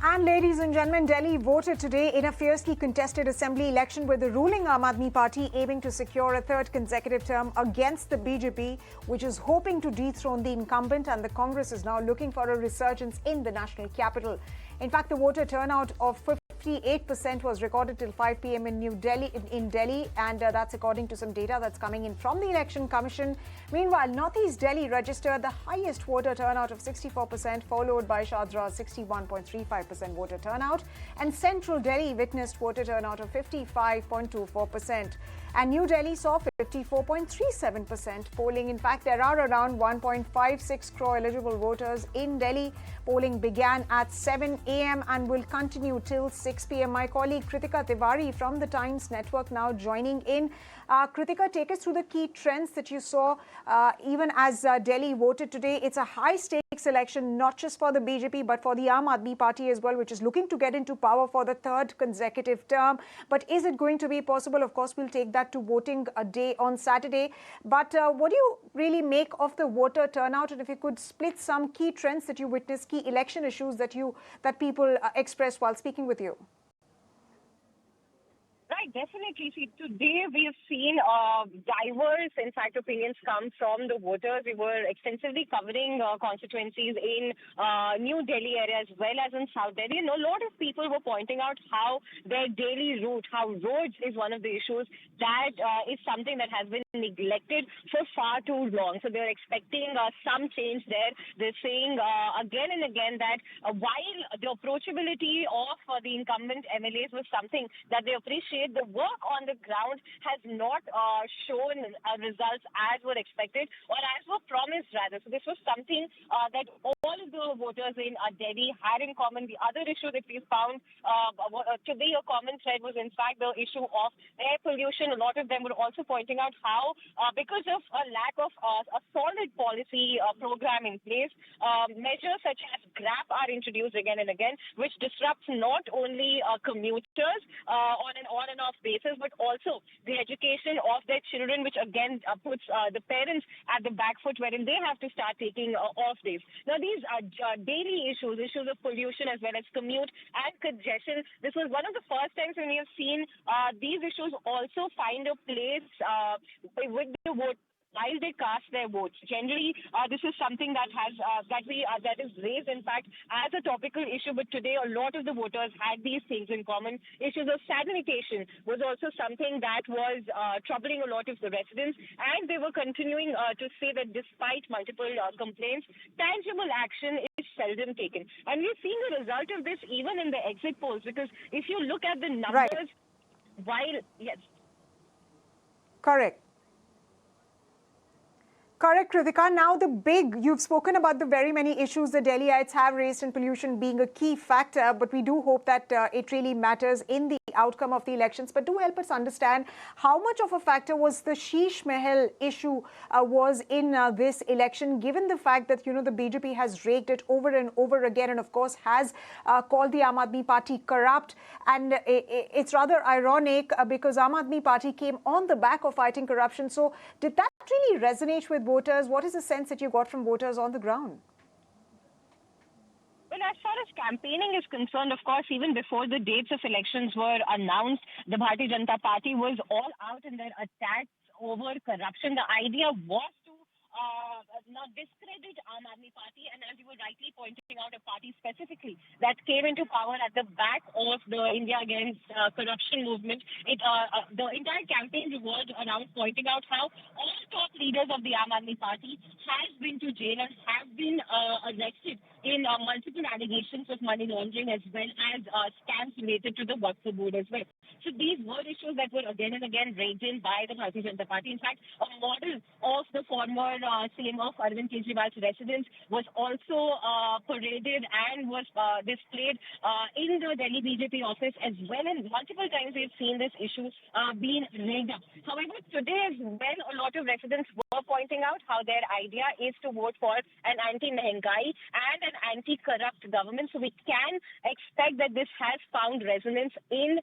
And ladies and gentlemen, Delhi voted today in a fiercely contested assembly election with the ruling Aam Aadmi Party aiming to secure a third consecutive term against the BJP, which is hoping to dethrone the incumbent, and the Congress is now looking for a resurgence in the national capital. In fact, the voter turnout of 58% was recorded till 5 p.m. in Delhi, and that's according to some data that's coming in from the Election Commission. Meanwhile, Northeast Delhi registered the highest voter turnout of 64%, followed by Shadra's 61.35% voter turnout, and Central Delhi witnessed voter turnout of 55.24%. And New Delhi saw 54.37% polling. In fact, there are around 1.56 crore eligible voters in Delhi. Polling began at 7 a.m. and will continue till 6 p.m. My colleague Kritika Tiwari from the Times Network now joining in. Kritika, take us through the key trends that you saw even as Delhi voted today. It's a high-stakes election, not just for the BJP, but for the Aam Aadmi Party as well, which is looking to get into power for the third consecutive term. But is it going to be possible? Of course, we'll take that to voting a day on Saturday. But what do you really make of the voter turnout? And if you could split some key trends that you witnessed, key election issues that people expressed while speaking with you. Right, definitely. See, today we have seen diverse, in fact, opinions come from the voters. We were extensively covering constituencies in New Delhi area as well as in South Delhi. And a lot of people were pointing out how their daily route, how roads is one of the issues that is something that has been neglected for far too long. So they're expecting some change there. They're saying again and again that while the approachability of the incumbent MLAs was something that they appreciate, the work on the ground has not shown results as were expected or as were promised, rather. So this was something that all of the voters in Delhi had in common. The other issue that we found to be a common thread was, in fact, the issue of air pollution. A lot of them were also pointing out how, because of a lack of a solid policy program in place, measures such as GRAP are introduced again and again, which disrupts not only commuters on an on-and-off basis, but also the education of their children, which again puts the parents at the back foot, wherein they have to start taking off days. Now, these are daily issues of pollution as well as commute and congestion. This was one of the first times when we have seen these issues also find a place with the vote while they cast their votes. Generally, this is something that is raised, in fact, as a topical issue. But today, a lot of the voters had these things in common. Issues of sanitation was also something that was troubling a lot of the residents, and they were continuing to say that despite multiple complaints, tangible action is seldom taken. And we're seeing the result of this even in the exit polls, because if you look at the numbers, right. Correct, Kritika. Now, you've spoken about the very many issues the Delhiites have raised, and pollution being a key factor, but we do hope that it really matters in the outcome of the elections. But do help us understand how much of a factor was the Sheesh Mahal issue was in this election, given the fact that, the BJP has raked it over and over again, and of course has called the Aam Aadmi Party corrupt. And it's rather ironic because Aam Aadmi Party came on the back of fighting corruption. So did that really resonate with voters? What is the sense that you got from voters on the ground? Well, as far as campaigning is concerned, of course, even before the dates of elections were announced, the Bharatiya Janata Party was all out in their attacks over corruption. The idea was to not discredit Aam Aadmi Party, and as you were rightly pointing out, a party specifically that came into power at the back of the India Against Corruption movement. The entire campaign revolved around pointing out how all top leaders of the Aam Aadmi Party have been to jail and have been arrested in multiple allegations of money laundering as well as scams related to the Waqf board as well. So these were issues that were again and again raised in by the Bharatiya Janata Party. In fact, a model of the former CM of Arvind Kejriwal's residence was also paraded and was displayed in the Delhi BJP office as well. And multiple times we've seen this issue being rigged up. However, today as well, a lot of residents were pointing out how their idea is to vote for an anti-Mehengai and an anti-corrupt government. So we can expect that this has found resonance in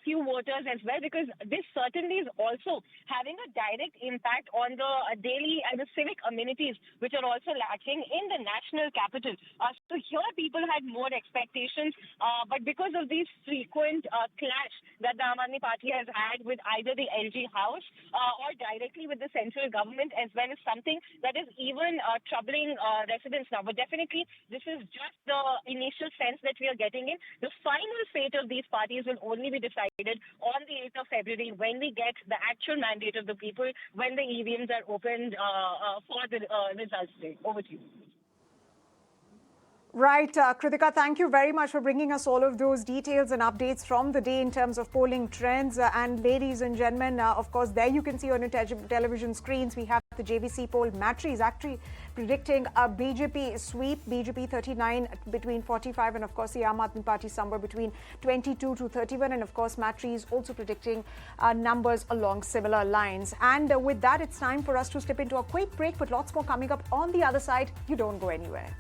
few voters as well, because this certainly is also having a direct impact on the daily and the civic amenities, which are also lacking in the national capital. So here people had more expectations, but because of these frequent clash that the Aam Aadmi Party has had with either the LG House or directly with the central government, as well as something that is even troubling residents now. But definitely, this is just the initial sense that we are getting in. The final fate of these parties will only be decided on the 8th of February, when we get the actual mandate of the people, when the EVMs are opened for the results day. Over to you. Right, Kritika, thank you very much for bringing us all of those details and updates from the day in terms of polling trends. And ladies and gentlemen, of course, there you can see on your television screens, we have the JVC poll. Matri is actually predicting a BJP sweep, BJP 39 between 45, and of course the Aam Aadmi Party somewhere between 22 to 31. And of course, Matri is also predicting numbers along similar lines. And with that, it's time for us to step into a quick break, but lots more coming up on the other side. You don't go anywhere.